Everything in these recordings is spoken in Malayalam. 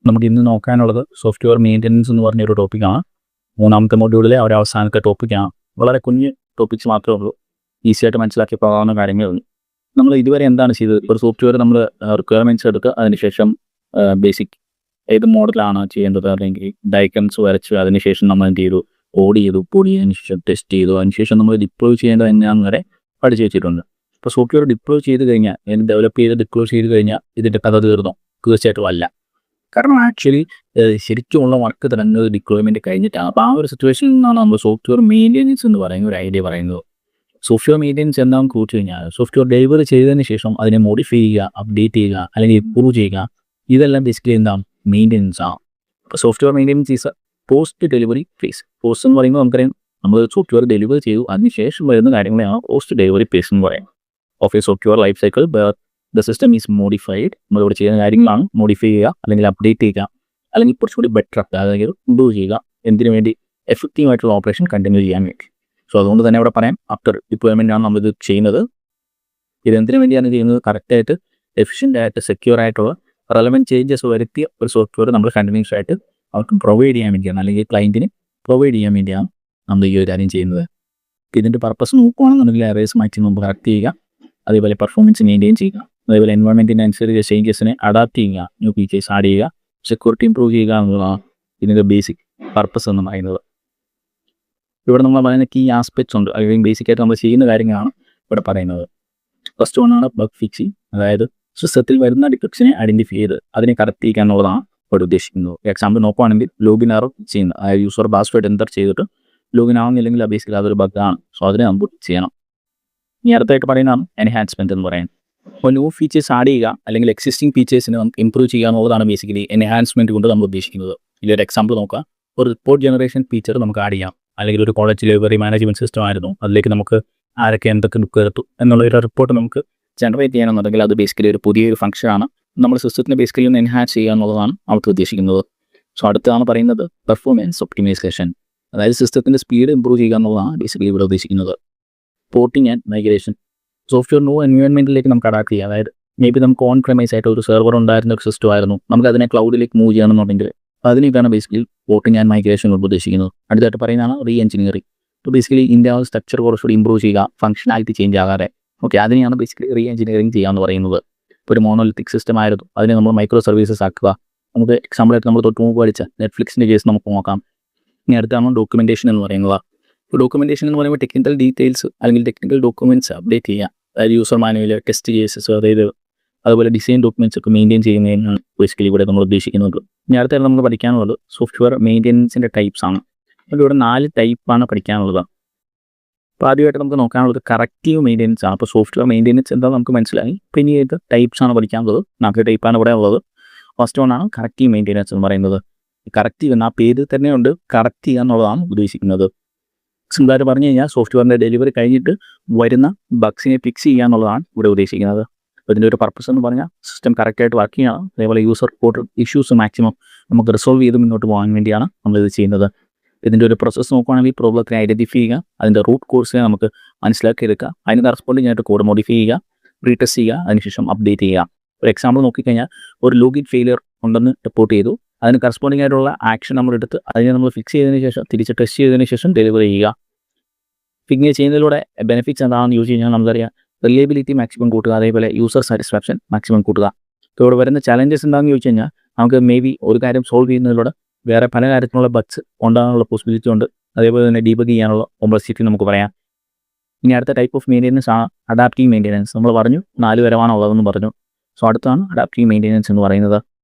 നമുക്ക് ഇന്ന് നോക്കാനുള്ളത് സോഫ്റ്റ്വെയർ മെയിൻ്റനൻസ് എന്ന് പറഞ്ഞൊരു ടോപ്പിക്കാണ്. മൂന്നാമത്തെ മൊഡ്യൂളിലെ ഒരു അവസാനത്തെ ടോപ്പിക്കാണ്. വളരെ കുഞ്ഞ് ടോപ്പിക്സ് മാത്രമേ ഉള്ളൂ, ഈസി ആയിട്ട് മനസ്സിലാക്കി പോകാവുന്ന കാര്യങ്ങളുള്ളൂ. നമ്മൾ ഇതുവരെ എന്താണ് ചെയ്തത്? ഒരു സോഫ്റ്റ്വെയർ നമ്മൾ റിക്വയർമെൻറ്റ്സ് എടുക്കുക, അതിനുശേഷം ബേസിക് ഏത് മോഡലാണ് ചെയ്യേണ്ടത്, അല്ലെങ്കിൽ ഡയഗ്രംസ് വരച്ചു, അതിനുശേഷം നമ്മൾ എന്ത് ചെയ്തു, കോഡ് ചെയ്തു, കോഡ് ചെയ്തതിന് ശേഷം ടെസ്റ്റ് ചെയ്തു, അതിനുശേഷം നമ്മൾ ഡിപ്ലോയ് ചെയ്യേണ്ടത് എന്നാന്ന് വരെ പഠിച്ചു വെച്ചിട്ടുണ്ട്. ഇപ്പോൾ സോഫ്റ്റ്വെയർ ഡിപ്ലോയ് ചെയ്ത് കഴിഞ്ഞാൽ, ഡെവലപ്പ് ചെയ്ത് ഡിപ്ലോയ് ചെയ്ത് കഴിഞ്ഞാൽ ഇതിൻ്റെ കഥ തീർന്നോ? തീർച്ചയായിട്ടും അല്ല. കാരണം ആക്ച്വലി ശരിക്കുമുള്ള വർക്ക് തന്നെ ഡിപ്ലോയ്മെൻറ്റ് കഴിഞ്ഞിട്ടാണ്. അപ്പോൾ ആ ഒരു സിറ്റുവേഷനിൽ നിന്നാണ് നമ്മൾ സോഫ്റ്റ്വെയർ മെയിൻ്റെനൻസ് എന്ന് പറയുന്ന ഒരു ഐഡിയ പറയുന്നത്. സോഫ്റ്റ്വെയർ മെയിൻ്റെനൻസ് എന്താണെന്ന് ചോദിച്ചു കഴിഞ്ഞാൽ, സോഫ്റ്റ്വെയർ ഡെലിവറി ചെയ്തതിന് ശേഷം അതിനെ മോഡിഫൈ ചെയ്യുക, അപ്ഡേറ്റ് ചെയ്യുക, അല്ലെങ്കിൽ ഇംപ്രൂവ് ചെയ്യുക, ഇതെല്ലാം ബേസിക്കലി എന്താണ്? മെയിൻ്റെനൻസ് ആണ്. അപ്പോൾ software maintenance is a post delivery phase. Post എന്ന് പറയുമ്പോൾ നമുക്കറിയാം, നമ്മൾ സോഫ്റ്റ്വെയർ ഡെലിവറി ചെയ്തു, അതിനുശേഷം വരുന്ന കാര്യങ്ങളെയാണ് പോസ്റ്റ് ഡെലിവറി ഫേസ് എന്ന് പറയാം. Of A software life cycle the system is modified. നമ്മളിവിടെ ചെയ്യുന്ന കാര്യങ്ങളാണ് മോഡിഫൈ ചെയ്യുക, അല്ലെങ്കിൽ അപ്ഡേറ്റ് ചെയ്യുക, അല്ലെങ്കിൽ കുറച്ചുകൂടി ബെറ്റർ ആക്കുക, അല്ലെങ്കിൽ ഇംപ്രൂവ് ചെയ്യുക. എന്തിനു വേണ്ടി? എഫക്റ്റീവ് ആയിട്ടുള്ള ഓപ്പറേഷൻ കണ്ടിന്യൂ ചെയ്യാൻ വേണ്ടി. സോ അതുകൊണ്ട് തന്നെ ഇവിടെ പറയാം, ആഫ്റ്റർ ഡിപ്ലോയ്മെൻ്റ് ആണ് നമ്മളിത് ചെയ്യുന്നത്. ഇതെന്തിനു വേണ്ടിയാണ് ചെയ്യുന്നത്? കറക്റ്റായിട്ട് എഫിഷ്യൻ്റ് ആയിട്ട് സെക്യൂർ ആയിട്ടുള്ള റെലവൻറ്റ് ചേഞ്ചസ് വരുത്തിയ ഒരു സോഫ്റ്റ്വെയർ നമ്മൾ കണ്ടിന്യൂസ് ആയിട്ട് അവർക്ക് പ്രൊവൈഡ് ചെയ്യാൻ വേണ്ടിയാണ്, അല്ലെങ്കിൽ ക്ലയൻറ്റിന് പ്രൊവൈഡ് ചെയ്യാൻ വേണ്ടിയാണ് നമ്മൾ ഈ ഒരു കാര്യം ചെയ്യുന്നത്. ഇതിൻ്റെ പർപ്പസ് നോക്കുകയാണെന്നുണ്ടെങ്കിൽ എറേഴ്സ് മാക്സിമം കറക്റ്റ് ചെയ്യുക, അതേപോലെ പെർഫോമൻസ് മെയിൻറ്റെയിൻ ചെയ്യുക, അതേപോലെ എൻവയോൺമെൻറ്റിനനുസരിച്ച് ചേഞ്ചസിനെ അഡാപ്റ്റ് ചെയ്യുക, ന്യൂ ഫീച്ചേഴ്സ് ആഡ് ചെയ്യുക, സെക്യൂരിറ്റി ഇംപ്രൂവ് ചെയ്യുക എന്നുള്ളതാണ് ഇതിൻ്റെ ബേസിക് പർപ്പസ് എന്ന് പറയുന്നത്. ഇവിടെ നമ്മൾ പറയുന്ന കീ ആസ്പെക്ട്സ് ഉണ്ട്, അല്ലെങ്കിൽ ബേസിക്കായിട്ട് നമ്മൾ ചെയ്യുന്ന കാര്യങ്ങളാണ് ഇവിടെ പറയുന്നത്. ഫസ്റ്റ് വണ്ണാണ് ബഗ് ഫിക്സിങ്. അതായത് സിസ്റ്റത്തിൽ വരുന്ന ഡിഫക്ട്സിനെ ഐഡൻറ്റിഫൈ ചെയ്ത് അതിനെ കറക്റ്റ് ചെയ്യുക എന്നുള്ളതാണ് ഇവിടെ ഉദ്ദേശിക്കുന്നത്. എക്സാമ്പിൾ നോക്കുകയാണെങ്കിൽ ലോഗിൻ എറർ ചെയ്യുന്നത്, അതായത് യൂസർ പാസ്വേഡ് എൻ്റർ ചെയ്തിട്ട് ലോഗിൻ ആവുന്നില്ലെങ്കിൽ ബേസിക്കലി അതൊരു ബഗ്ഗാണ്. സോ അതിനെ നമുക്ക് ചെയ്യണം. ഇനി അടുത്തായിട്ട് പറയുന്നതാണ് എൻഹാൻസ്മെൻറ്റ് എന്ന് പറയുന്നത്. അപ്പോൾ ന്യൂ ഫീച്ചേഴ്സ് ആഡ് ചെയ്യുക, അല്ലെങ്കിൽ എക്സിസ്റ്റിംഗ് ഫീച്ചേഴ്സിനെ നമുക്ക് ഇംപ്രൂവ് ചെയ്യുക എന്നുള്ളതാണ് ബേസിക്കലി എൻഹാൻസ്മെൻറ്റ് കൊണ്ട് നമ്മൾ ഉദ്ദേശിക്കുന്നത്. ഇതിലൊരു എക്സാമ്പിൾ നോക്കുക. ഒരു റിപ്പോർട്ട് ജനറേഷൻ ഫീച്ചർ നമുക്ക് ആഡ് ചെയ്യാം, അല്ലെങ്കിൽ ഒരു കോളേജ് ലൈബ്രറി മാനേജ്മെൻറ്റ് സിസ്റ്റം ആയിരുന്നു, അതിലേക്ക് നമുക്ക് ആരൊക്കെ എന്തൊക്കെ ബുക്ക് എടുത്തു എന്നുള്ള ഒരു റിപ്പോർട്ട് നമുക്ക് ജനറേറ്റ് ചെയ്യണമെന്നുണ്ടെങ്കിൽ അത് ബേസിക്കലി ഒരു പുതിയൊരു ഫംഗ്ഷനാണ്. നമ്മൾ സിസ്റ്റത്തിനെ ബേസിക്കലി ഒന്ന് എൻഹാൻസ് ചെയ്യുക എന്നുള്ളതാണ് അവർക്ക് ഉദ്ദേശിക്കുന്നത്. സോ അടുത്താണ് പറയുന്നത് പെർഫോമൻസ് ഒപ്റ്റിമൈസേഷൻ. അതായത് സിസ്റ്റത്തിൻ്റെ സ്പീഡ് ഇംപ്രൂവ് ചെയ്യുക എന്നുള്ളതാണ് ബേസിക്കലി ഇവിടെ ഉദ്ദേശിക്കുന്നത്. Porting and migration. Software new എൻവയോൺമെൻറ്റിലേക്ക് നമുക്ക് അഡാപ്റ്റ് ചെയ്യാം. അതായത് മേ ബി നമുക്ക് ഓൺ പ്രെമൈസ് ആയിട്ട് ഒരു സെർവർ ഉണ്ടായിരുന്ന ഒരു സിസ്റ്റം ആയിരുന്നു, നമുക്ക് അതിനെ ക്ലൗഡിലേക്ക് മൂവ് ചെയ്യണമെന്നുണ്ടെങ്കിൽ അതിനേക്കാണ് ബേസിക്കലി പോർട്ടിങ് ആൻഡ് മൈഗ്രേഷൻ കൊണ്ട് ഉദ്ദേശിക്കുന്നത്. അടുത്തായിട്ട് പറയുന്നതാണ് റീ എഞ്ചിനീയറിംഗ്. ഇപ്പോൾ ബേസിക്കലി ഇന്റേണൽ സ്ട്രക്ചർ കുറച്ചുകൂടി ഇംപ്രൂവ് ചെയ്യുക, ഫംഗ്ഷനാലിറ്റി ചേഞ്ച് ആകാതെ. ഓക്കെ, അതിനെയാണ് ബേസിക്കലി റീ എഞ്ചിനീയറിംഗ് ചെയ്യുക എന്ന് പറയുന്നത്. ഇപ്പോൾ ഒരു മോണോലിത്തിക് സിസ്റ്റം ആയിരുന്നു, അതിനെ നമ്മൾ മൈക്രോ സർവീസസ് ആക്കുക. നമുക്ക് എക്സാമ്പിളായിട്ട് നമ്മൾ തൊട്ട് മുമ്പ് പഠിച്ച നെറ്റ്ഫ്ലിക്സിൻ്റെ കേസ് നമുക്ക് നോക്കാം. ഇനി അടുത്താണ് ഡോക്യുമെൻറ്റേഷൻ എന്ന് പറയുന്നത്. ഇപ്പോൾ ഡോക്യുമെൻറ്റേഷൻ എന്ന് പറയുമ്പോൾ ടെക്നിക്കൽ ഡീറ്റെയിൽസ് അല്ലെങ്കിൽ ടെക്നിക്കൽ ഡോക്യുമെൻറ്റ്സ് അപ്ഡേറ്റ് ചെയ്യുക. അതായത് യൂസർ മാനുവൽ, ടെസ്റ്റ് കേസസ്, അതായത് അതുപോലെ ഡിസൈൻ ഡോക്യുമെൻറ്റ്സ് ഒക്കെ മെയിൻറ്റെയിൻ ചെയ്യുന്നതിനാണ് ബേസിക്കലി ഇവിടെ നമ്മൾ ഉദ്ദേശിക്കുന്നത്. ഇനി അടുത്തായിട്ട് നമുക്ക് പഠിക്കാനുള്ളത് സോഫ്റ്റ്വെയർ മെയിൻ്റെനൻസിൻ്റെ ടൈപ്സ് ആണ്. അതിലൂടെ 4 ടൈപ്പാണ് പഠിക്കാനുള്ളത്. അപ്പോൾ ആദ്യമായിട്ട് നമുക്ക് നോക്കാനുള്ളത് കറക്റ്റീവ് മെയിൻ്റെനൻസ് ആണ്. അപ്പോൾ സോഫ്റ്റ്വെയർ മെയിൻ്റെനൻസ് എന്താണെന്ന് നമുക്ക് മനസ്സിലായി. പിന്നെ ഏത് ടൈപ്സ് ആണ് പഠിക്കാനുള്ളത്? 4 ടൈപ്പാണ് ഇവിടെ ഉള്ളത്. ഫസ്റ്റ് വണ്ണാണ് കറക്റ്റീവ് മെയിൻ്റെനൻസ് എന്ന് പറയുന്നത്. കറക്റ്റീവ് എന്ന ആ പേര് തന്നെയുണ്ട്, കറക്റ്റ് ചെയ്യുക എന്നുള്ളതാണ് ഉദ്ദേശിക്കുന്നത്. സിമ്പിളായിട്ട് പറഞ്ഞു കഴിഞ്ഞാൽ സോഫ്റ്റ്വെയറിൻ്റെ ഡെലിവറി കഴിഞ്ഞിട്ട് വരുന്ന ബഗ്സിനെ ഫിക്സ് ചെയ്യുക എന്നുള്ളതാണ് ഇവിടെ ഉദ്ദേശിക്കുന്നത്. അപ്പോൾ ഇതിൻ്റെ ഒരു പർപ്പസ് എന്ന് പറഞ്ഞാൽ സിസ്റ്റം കറക്റ്റായിട്ട് വർക്ക് ചെയ്യണം, അതേപോലെ യൂസർ റിപ്പോർട്ട് ഇഷ്യൂസ് മാക്സിമം നമുക്ക് റിസോൾവ് ചെയ്ത് മുന്നോട്ട് പോകാൻ വേണ്ടിയാണ് നമ്മളിത് ചെയ്യുന്നത്. ഇതിൻ്റെ ഒരു പ്രോസസ്സ് നോക്കുകയാണെങ്കിൽ പ്രോബ്ലത്തിനെ ഐഡൻറ്റിഫൈ ചെയ്യുക, അതിൻ്റെ റൂട്ട് കോഴ്സിനെ നമുക്ക് മനസ്സിലാക്കിയെടുക്കുക, അതിന് കറസ്പോണ്ടിങ് ആയിട്ട് കോഡ് മോഡിഫൈ ചെയ്യുക, റീടെസ്റ്റ് ചെയ്യുക, അതിനുശേഷം അപ്ഡേറ്റ് ചെയ്യുക. ഒരു എക്സാമ്പിൾ നോക്കിക്കഴിഞ്ഞാൽ ഒരു ലോഗിൻ ഫെയിലിയർ ഉണ്ടെന്ന് റിപ്പോർട്ട് ചെയ്തു, അതിന് കറസ്പോണ്ടിങ് ആയിട്ടുള്ള ആക്ഷൻ നമ്മളെടുത്ത് അതിനെ നമ്മൾ ഫിക്സ് ചെയ്തതിന് ശേഷം തിരിച്ച് ടെസ്റ്റ് ചെയ്തതിന് ശേഷം ഡെലിവറി ചെയ്യുക. ഇങ്ങനെ ചെയ്യുന്നതിലൂടെ ബെനിഫിറ്റ്സ് എന്താണെന്ന് ചോദിച്ചു കഴിഞ്ഞാൽ നമുക്കറിയാം, റിലയബിലിറ്റി മാക്സിമം കൂട്ടുക, അതേപോലെ യൂസർ സാറ്റിസ്ഫാക്ഷൻ മാക്സിമം കൂട്ടുക. ഇപ്പോൾ ഇവിടെ വരുന്ന ചലഞ്ചസ് എന്താണെന്ന് ചോദിച്ചു കഴിഞ്ഞാൽ, നമുക്ക് മേ ബി ഒരു കാര്യം സോൾവ് ചെയ്യുന്നതിലൂടെ വേറെ പല കാര്യത്തിലുള്ള ബഗ്സ് ഉണ്ടാകാനുള്ള പോസിബിലിറ്റി ഉണ്ട്, അതേപോലെ തന്നെ ഡീബഗ് ചെയ്യാനുള്ള കോംപ്ലക്സിറ്റി നമുക്ക് പറയാം. ഇനി അടുത്ത ടൈപ്പ് ഓഫ് മെയിൻ്റെനൻസ് ആണ് അഡാപ്റ്റീവ് മെയിൻ്റെനൻസ്. നമ്മൾ പറഞ്ഞു 4 തരമാണ് ഉള്ളതെന്ന് പറഞ്ഞു. സോ അടുത്താണ് അഡാപ്റ്റീവ് മെയിൻ്റെനൻസ് എന്ന് പറയുന്നത്.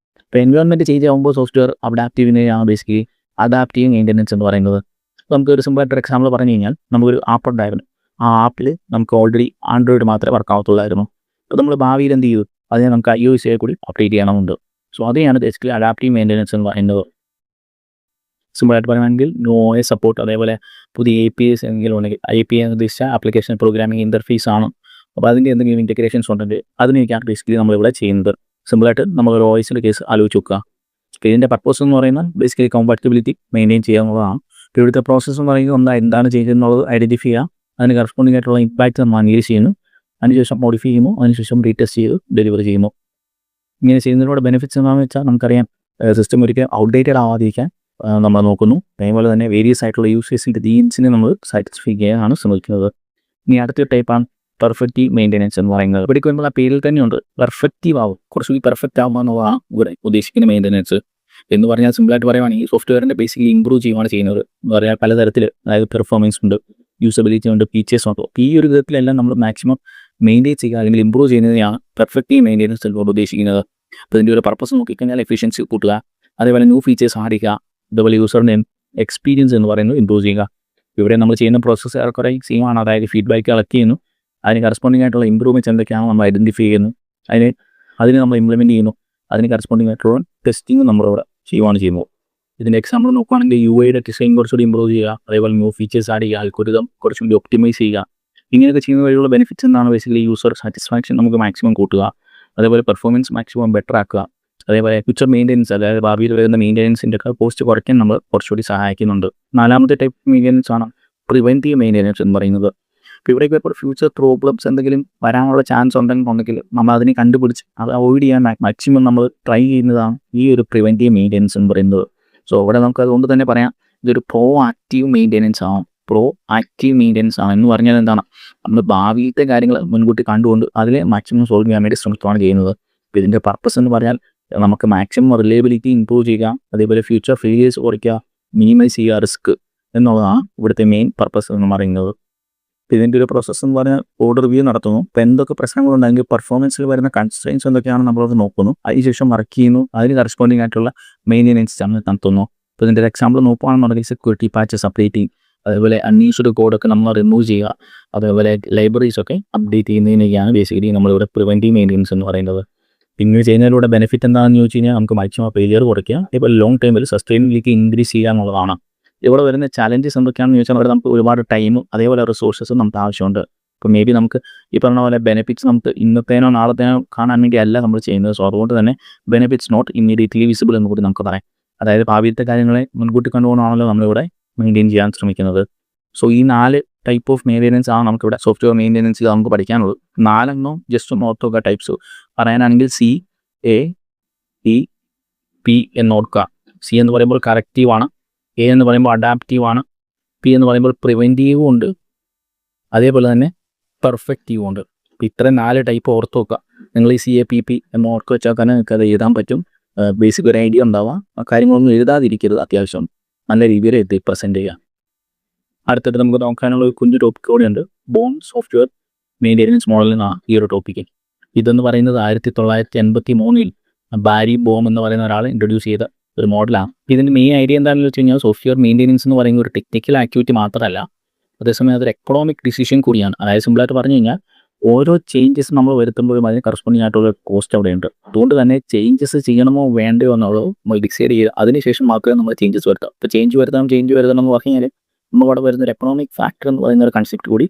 ഇപ്പോൾ എൻവയോൺമെൻറ്റ് ചേഞ്ച് ആകുമ്പോൾ സോഫ്റ്റ്വെയർ അഡാപ്റ്റീവിനെയാണ് ബേസിക്കലി അഡാപ്റ്റീവ് മെയിൻ്റെനൻസ് എന്ന് പറയുന്നത്. നമുക്കൊരു സിമ്പിളായിട്ടൊരു എക്സാമ്പിൾ പറഞ്ഞു കഴിഞ്ഞാൽ, നമുക്കൊരു ആപ്പ് ഉണ്ടായിരുന്നു, ആ ആപ്പിൽ നമുക്ക് ഓൾറെഡി ആൻഡ്രോയിഡ് മാത്രമേ വർക്ക് ആവത്തുള്ളായിരുന്നു. അപ്പോൾ നമ്മൾ ഭാവിയിൽ എന്ത് ചെയ്തു, അതിനെ നമുക്ക് iOS കൂടി അപ്ഡേറ്റ് ചെയ്യണമെന്നുണ്ട്. സോ അതിനെയാണ് ബേസിക്കലി അഡാപ്റ്റീവ് മെയിൻ്റെനൻസ് എന്ന് പറയുന്നത്. സിമ്പിളായിട്ട് പറയുകയാണെങ്കിൽ OS സപ്പോർട്ട്, അതേപോലെ പുതിയ APIs എന്തെങ്കിലും ഉണ്ടെങ്കിൽ, API എന്ന് ഉദ്ദേശിച്ച ആപ്ലിക്കേഷൻ പ്രോഗ്രാമിംഗ് ഇൻ്റർഫേസ് ആണ്. അപ്പോൾ അതിൻ്റെ എന്തെങ്കിലും ഇൻറ്റഗ്രേഷൻസ് ഉണ്ടെങ്കിൽ അതിനൊക്കെയാണ് ബേസിക്കലി നമ്മളിവിടെ ചെയ്യുന്നത്. സിമ്പിളായിട്ട് നമ്മളൊരു OSൻ്റെ കേസ് ആലോചിച്ച് നോക്കുക. ഇതിൻ്റെ പർപ്പസ് എന്ന് പറയുന്നത് ബേസിക്കലി കമ്പാറ്റബിലിറ്റി മെയിൻറ്റെയിൻ ചെയ്യുക എന്നുള്ളതാണ്. ഇവിടുത്തെ പ്രോസസ്സ് എന്ന് പറയുന്നത് എന്താണ് ചെയ്യുന്നത് ഐഡൻറ്റിഫൈ ചെയ്യുക, അതിന് കറസ്പോണ്ടിങ് ആയിട്ടുള്ള ഇമ്പാക്റ്റ് നമ്മൾ അനലൈസ് ചെയ്യുന്നു, അതിനുശേഷം മോഡിഫൈ ചെയ്യുന്നു, അതിനുശേഷം റീടെസ്റ്റ് ചെയ്ത് ഡെലിവറി ചെയ്യുന്നു. ഇങ്ങനെ ചെയ്യുന്നതിലൂടെ ബെനിഫിറ്റ്സ് എന്താണെന്ന് വെച്ചാൽ നമുക്കറിയാം, സിസ്റ്റം ഒരിക്കലും ഔട്ട്ഡേറ്റഡ് ആവാതിരിക്കാൻ നമ്മൾ നോക്കുന്നു. അതേപോലെ തന്നെ വേരിയസ് ആയിട്ടുള്ള യൂസേഴ്സിൻ്റെ നീഡ്സിനെ നമ്മൾ സാറ്റിസ്ഫൈ ചെയ്യാനാണ് ശ്രമിക്കുന്നത്. ഇനി അടുത്തൊരു ടൈപ്പാണ് പെർഫെക്റ്റീവ് മെയിൻ്റെനൻസ് എന്ന് പറയുന്നത്. ഇവിടേക്ക് വരുമ്പോൾ ആ പേരിൽ തന്നെയുണ്ട് പെർഫെക്റ്റീവ് ആവും, കുറച്ചുകൂടി പെർഫെക്റ്റ് ആവുക എന്നുള്ളതാണ് ഇവിടെ ഉദ്ദേശിക്കുന്ന മെയിൻ്റെനൻസ്. എന്ന് പറഞ്ഞാൽ സിമ്പിളായിട്ട് പറയുവാണെങ്കിൽ സോഫ്റ്റ്വെയറിൻ്റെ ബേസിക്കലി ഇമ്പ്രൂവ് ചെയ്യുകയാണ് ചെയ്യുന്നത്. എന്ന് പറഞ്ഞാൽ പലതരത്തിൽ, അതായത് പെർഫോമൻസ് ഉണ്ട്, യൂസബിലിറ്റി ഉണ്ട്, ഫീച്ചേഴ്സ് ഉണ്ട്. അപ്പോൾ ഈ ഒരു വിധത്തിലെല്ലാം നമ്മൾ മാക്സിമം മെയിൻറ്റെയിൻ ചെയ്യുക അല്ലെങ്കിൽ ഇമ്പ്രൂവ് ചെയ്യുന്നതിനെയാണ് പെർഫെക്റ്റീവ് മെയിൻ്റെനൻസ് എന്നോട് ഉദ്ദേശിക്കുന്നത്. അപ്പോൾ ഇതിൻ്റെ ഒരു പർപ്പസ് നോക്കിക്കഴിഞ്ഞാൽ എഫിഷ്യൻസി കൂട്ടുക, അതേപോലെ ന്യൂ ഫീച്ചേഴ്സ് ആഡ് ചെയ്യുക, അതേപോലെ യൂസറിൻ്റെ എക്സ്പീരിയൻസ് എന്ന് പറയുന്നത് ഇമ്പ്രൂവ് ചെയ്യുക. ഇവിടെ നമ്മൾ ചെയ്യുന്ന പ്രോസസ്സ് ഏറെക്കുറെ സെയിമാണ്. അതായത് ഫീഡ്ബാക്ക് കളക്ട് ചെയ്യുന്നു, അതിന് കറസ്പോണ്ടിങ് ആയിട്ടുള്ള ഇമ്പ്രൂവ്മെൻറ്റ്സ് എന്തൊക്കെയാണ് നമ്മൾ ഐഡൻറ്റിഫൈ ചെയ്യുന്നു, അതിന് നമ്മൾ ഇംപ്ലിമെൻറ്റ് ചെയ്യുന്നു, അതിന് കറസ്പോണ്ടിങ് ആയിട്ടുള്ള ടെസ്റ്റിംഗ് നമ്മളിവിടെ ചെയ്യുന്നത്. ഇതിൻ്റെ എക്സാമ്പിൾ നോക്കുകയാണെങ്കിൽ UI-യുടെ ഡിസൈൻ കുറച്ചുകൂടി ഇമ്പ്രൂവ് ചെയ്യുക, അതേപോലെ ന്യൂ ഫീച്ചേഴ്സ് ആഡ് ചെയ്യുക, അൽഗോരിതം കുറച്ചുകൂടി ഒപ്റ്റിമൈസ് ചെയ്യുക. ഇങ്ങനെയൊക്കെ ചെയ്യുന്ന വഴിയുള്ള ബെനിഫിറ്റ്സ് എന്താണ്? ബേസിക്കലി യൂസർ സാറ്റിസ്ഫാക്ഷൻ നമുക്ക് മാക്സിമം കൂട്ടുക, അതേപോലെ പെർഫോമൻസ് മാക്സിമം ബെറ്റർ ആക്കുക, അതേപോലെ ഫ്യൂച്ചർ മെയിൻ്റെനൻസ്, അതായത് ഭാവിയിൽ വരുന്ന മെയിൻ്റെനൻസിൻ്റെ ഒക്കെ കോസ്റ്റ് കുറയ്ക്കാൻ നമ്മൾ കുറച്ചുകൂടി സഹായിക്കുന്നുണ്ട്. നാലാമത്തെ ടൈപ്പ് മെയിൻ്റെനൻസ് ആണ് പ്രിവെൻറ്റീവ് മെയിൻ്റെനൻസ് എന്ന് പറയുന്നത്. ഇപ്പോൾ ഇവിടേക്ക് ഇപ്പോൾ ഫ്യൂച്ചർ പ്രോബ്ലംസ് എന്തെങ്കിലും വരാനുള്ള ചാൻസ് ഉണ്ടെങ്കിൽ നമ്മൾ അതിനെ കണ്ടുപിടിച്ച് അത് അവോയ്ഡ് ചെയ്യാൻ മാക്സിമം നമ്മൾ ട്രൈ ചെയ്യുന്നതാണ് ഈ ഒരു പ്രിവെൻറ്റീവ് മെയിൻ്റെനൻസ് എന്ന് പറയുന്നത്. സോ ഇവിടെ നമുക്ക് അതുകൊണ്ട് തന്നെ പറയാം, ഇതൊരു പ്രോ ആക്റ്റീവ് മെയിൻ്റെനൻസ് ആണ്. എന്ന് പറഞ്ഞാൽ എന്താണ്? നമ്മൾ ഭാവിയിലത്തെ കാര്യങ്ങൾ മുൻകൂട്ടി കണ്ടുകൊണ്ട് അതിനെ മാക്സിമം സോൾവ് ചെയ്യാൻ വേണ്ടി ശ്രമിക്കുകയാണ് ചെയ്യുന്നത്. അപ്പോൾ ഇതിൻ്റെ പർപ്പസ് എന്ന് പറഞ്ഞാൽ നമുക്ക് മാക്സിമം റിലയബിലിറ്റി ഇമ്പ്രൂവ് ചെയ്യുക, അതേപോലെ ഫ്യൂച്ചർ ഫെയിലിയേഴ്സ് കുറയ്ക്കുക, മിനിമൈസ് ചെയ്യുക റിസ്ക് എന്നുള്ളതാണ് ഇവിടുത്തെ മെയിൻ പർപ്പസ് എന്ന് പറയുന്നത്. ഇതിൻ്റെ ഒരു പ്രോസസ്സ് എന്ന് പറഞ്ഞാൽ കോഡ് റിവ്യൂ നടത്തുന്നു. ഇപ്പോൾ എന്തൊക്കെ പ്രശ്നങ്ങളുണ്ടെങ്കിൽ പെർഫോമൻസിൽ വരുന്ന കൺസ്ട്രെയിൻസ് എന്തൊക്കെയാണ് നമ്മളത് നോക്കുന്നു, അതിനുശേഷം വർക്ക് ചെയ്യുന്നു, അതിന് കറസ്പോണ്ടിങ് ആയിട്ടുള്ള മെയിൻ്റെനൻസ് നടത്തുന്നു. ഇപ്പോൾ ഇതിൻ്റെ ഒരു എക്സാമ്പിൾ നോക്കുകയാണെന്നുണ്ടെങ്കിൽ സെക്യൂരിറ്റി പാച്ചസ് അപ്ഡേറ്റിംഗ്, അതേപോലെ അൺയൂസ്ഡ് കോഡൊക്കെ നമ്മൾ റിമൂവ് ചെയ്യുക, അതേപോലെ ലൈബ്രറീസൊക്കെ അപ്ഡേറ്റ് ചെയ്യുന്നതിനൊക്കെയാണ് ബേസിക്കലി നമ്മളിവിടെ പ്രിവെൻറ്റീവ് മെയിൻ്റെനൻസ് എന്ന് പറയുന്നത്. പിന്നെ ചെയ്യുന്നതിലൂടെ ബെനിഫിറ്റ് എന്താണെന്ന് ചോദിച്ചു കഴിഞ്ഞാൽ നമുക്ക് മാക്സിമം ഫെയിലിയർ കുറയ്ക്കുക, അതേപോലെ ലോങ് ടൈമിൽ സസ്റ്റൈനബിലിറ്റി ഇൻക്രീസ് ചെയ്യുക എന്നുള്ളതാണ്. ഇവിടെ വരുന്ന ചാലഞ്ചസ് എന്തൊക്കെയാണെന്ന് ചോദിച്ചാൽ അവിടെ നമുക്ക് ഒരുപാട് ടൈമും അതേപോലെ റിസോഴ്സസും നമുക്ക് ആവശ്യമുണ്ട്. ഇപ്പോൾ മേ ബി നമുക്ക് ഈ പറഞ്ഞ പോലെ ബെനിഫിറ്റ്സ് നമുക്ക് ഇന്നത്തേനോ നാളത്തേനോ കാണാൻ വേണ്ടി അല്ല നമ്മൾ ചെയ്യുന്നത്. സോ അതുകൊണ്ട് തന്നെ ബെനിഫിറ്റ്സ് നോട്ട് ഇമ്മീഡിയറ്റ്ലി വിസിബിൾ എന്ന് കൂടി നമുക്ക് പറയാം. അതായത് ഭാവിയിലത്തെ കാര്യങ്ങളെ മുൻകൂട്ടി കണ്ടുകൊണ്ടാണല്ലോ നമ്മളിവിടെ മെയിൻറ്റെയിൻ ചെയ്യാൻ ശ്രമിക്കുന്നത്. സോ ഈ 4 ടൈപ്പ് ഓഫ് മെയിൻ്റെനൻസ് ആണ് നമുക്കിവിടെ സോഫ്റ്റ്വെയർ മെയിൻ്റെനൻസിൽ നമുക്ക് പഠിക്കാനുള്ളത്. 4 ജസ്റ്റ് ഒന്ന് ഓർത്തുക ടൈപ്സ് പറയാനാണെങ്കിൽ CATP എന്ന് ഓർക്കുക. C എന്ന് പറയുമ്പോൾ കറക്റ്റീവ് ആണ്, A എന്ന് പറയുമ്പോൾ അഡാപ്റ്റീവ് ആണ്, P എന്ന് പറയുമ്പോൾ പ്രിവെൻറ്റീവും ഉണ്ട്, അതേപോലെ തന്നെ പെർഫെക്റ്റീവും ഉണ്ട്. അപ്പോൾ ഇത്രയും 4 ടൈപ്പ് ഓർത്ത് വെക്കുക. നിങ്ങൾ ഈ CAPP എന്ന് ഓർത്ത് വെച്ചാൽ തന്നെ നിങ്ങൾക്ക് അത് എഴുതാൻ പറ്റും. ബേസിക് ഒരു ഐഡിയ ഉണ്ടാവുക. ആ കാര്യങ്ങളൊന്നും എഴുതാതിരിക്കരുത്, അത്യാവശ്യം നല്ല രീതിയിൽ എഴുതി പ്രസൻറ്റ് ചെയ്യുക. അടുത്തിട്ട് നമുക്ക് നോക്കാനുള്ള ഒരു കുഞ്ഞു ടോപ്പിക് കൂടെയുണ്ട്, ബോം സോഫ്റ്റ്വെയർ മെയിൻ്റെനൻസ് മോഡൽ എന്നാണ് ഈ ഒരു ടോപ്പിക്ക്. ഇതെന്ന് പറയുന്നത് 1983 ബാരി ബോം എന്ന് പറയുന്ന ഒരാൾ ഇൻട്രൊഡ്യൂസ് ചെയ്ത ഒരു മോഡലാണ്. ഇതിൻ്റെ മെയിൻ ഐഡിയ എന്താണെന്ന് വെച്ച് കഴിഞ്ഞാൽ സോഫ്റ്റ്വെയർ മെയിൻ്റെനൻസ് എന്ന് പറയുന്ന ഒരു ടെക്നിക്കൽ ആക്ടിവിറ്റി മാത്രമല്ല, അതേസമയം അതൊരു എക്കണോമിക് ഡിസിഷൻ കൂടിയാണ്. അതായത് സിമ്പിളായിട്ട് പറഞ്ഞു കഴിഞ്ഞാൽ ഓരോ ചേഞ്ചസ് നമ്മൾ വരുത്തുമ്പോഴും അതിന് കറസ്പോണ്ടിങ് ആയിട്ടുള്ള കോസ്റ്റ് അവിടെയുണ്ട്. അതുകൊണ്ട് തന്നെ ചേഞ്ചസ് ചെയ്യണമോ വേണ്ടയോ എന്നുള്ളത് നമ്മൾ ഡിസൈഡ് ചെയ്ത് അതിനുശേഷം മാത്രമേ നമ്മൾ ചേഞ്ചസ് വരുത്താം. ഇപ്പോൾ ചേഞ്ച് വരുത്തണം എന്ന് പറഞ്ഞു കഴിഞ്ഞാൽ നമുക്കവിടെ വരുന്നൊരു എക്കണോമിക് ഫാക്ടർ എന്ന് പറയുന്ന ഒരു കൺസെപ്റ്റ് കൂടി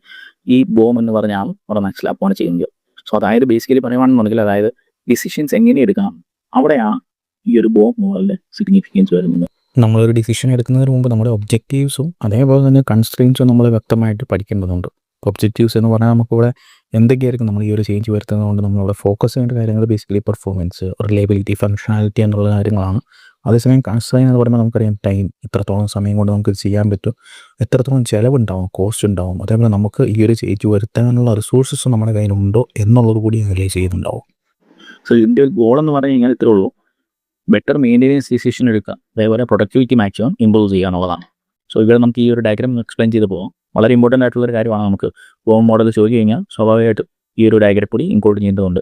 ഈ ബോം എന്ന് പറഞ്ഞാൽ അവിടെ മനസ്സിലാക്കുകയാണ് ചെയ്യുന്നത്. സോ അതായത് ബേസിക്കലി പറയുകയാണെന്നുണ്ടെങ്കിൽ അതായത് ഡിസിഷൻസ് എങ്ങനെ എടുക്കാം, അവിടെയാണ് ഈ ഒരു ബോം മോഡലിൻ്റെ സിഗ്നിഫിക്കൻസ് വരുന്നത്. നമ്മളൊരു ഡിസിഷൻ എടുക്കുന്നതിന് മുമ്പ് നമ്മുടെ ഒബ്ജക്റ്റീവ്സും അതേപോലെ തന്നെ കൺസ്ട്രെയിൻസും നമ്മൾ വ്യക്തമായിട്ട് പഠിക്കേണ്ടതുണ്ട്. ഒബ്ജക്റ്റീവ്സ് എന്ന് പറഞ്ഞാൽ നമുക്കിവിടെ എന്തൊക്കെയായിരിക്കും നമ്മൾ ഈ ഒരു ചേഞ്ച് വരുത്തുന്നതുകൊണ്ട് നമ്മളിവിടെ ഫോക്കസ് ചെയ്യേണ്ട കാര്യങ്ങൾ ബേസിക്കലി പെർഫോമൻസ്, റിലയബിലിറ്റി, ഫങ്ഷണാലിറ്റി എന്നുള്ള കാര്യങ്ങളാണ്. അതേസമയം കൺസ്ട്രെയിൻ എന്ന് പറയുമ്പോൾ നമുക്കറിയാം ടൈം, എത്രത്തോളം സമയം കൊണ്ട് നമുക്ക് ചെയ്യാൻ പറ്റും, എത്രത്തോളം ചിലവുണ്ടാവും, കോസ്റ്റ് ഉണ്ടാവും, അതേപോലെ നമുക്ക് ഈ ഒരു ചേഞ്ച് വരുത്താനുള്ള റിസോഴ്സസ് നമ്മുടെ കയ്യിലുണ്ടോ എന്നുള്ളത് കൂടി അനലൈസ് ചെയ്യുന്നുണ്ടാവും. സോ ഇതിൻ്റെ ഒരു ഗോൾ എന്ന് പറഞ്ഞു കഴിഞ്ഞാൽ ഇത്രേ ഉള്ളൂ, ബെറ്റർ മെയിൻ്റെനൻസ് ഡിസിഷൻ എടുക്കുക, അതേപോലെ പ്രൊഡക്ടിവിറ്റി മാക്സിമം ഇമ്പ്രൂവ് ചെയ്യുക എന്നുള്ളതാണ്. സോ ഇവിടെ നമുക്ക് ഈ ഒരു ഡയഗ്രാം എക്സ്പ്ലെയിൻ ചെയ്ത് പോകാം. വളരെ ഇമ്പോർട്ടൻ്റ് ആയിട്ടുള്ളൊരു കാര്യമാണ്. നമുക്ക് ബോം മോഡൽ ചോദിച്ചു കഴിഞ്ഞാൽ സ്വാഭാവികമായിട്ടും ഈ ഒരു ഡയഗ്രം കൂടി ഇൻക്ലൂഡ് ചെയ്യേണ്ടതുണ്ട്.